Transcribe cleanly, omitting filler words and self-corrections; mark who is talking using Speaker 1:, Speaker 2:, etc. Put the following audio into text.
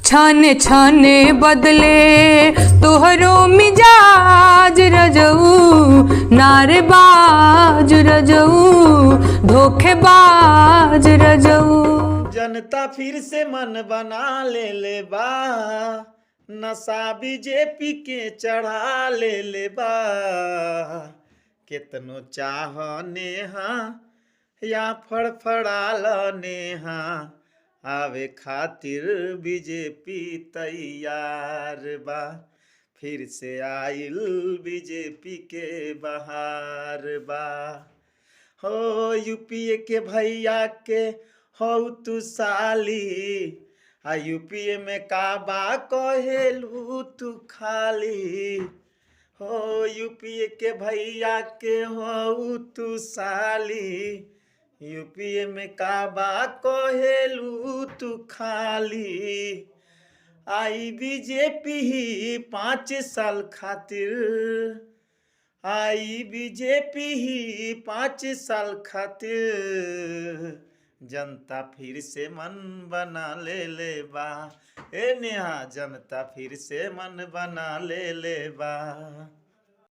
Speaker 1: छाने छाने बदले तोहरो मिजाज रजऊ, नारेबाज रजऊ, धोखेबाज रजऊ।
Speaker 2: जनता फिर से मन बना ले बा, नशा बीजेपी के चढ़ा ले बा। कितनो चाह नेहा या फड़फड़ाल नेहा, आवे खातिर बीजेपी तैयार बा। फिर से आइल बीजेपी के बहार बा। हो यूपीए के भैया के हो तू साली, आ यूपीए में काबा कहेलू तू खाली। हो यूपीए के भैया के हो तू साली, यूपीए में काबा कहेलू तू खाली। आई बीजेपी ही 5 साल खातिर, आई बीजेपी ही 5 साल खातिर। जनता फिर से मन बना ले बा। ए नेहा जनता फिर से मन बना ले बा।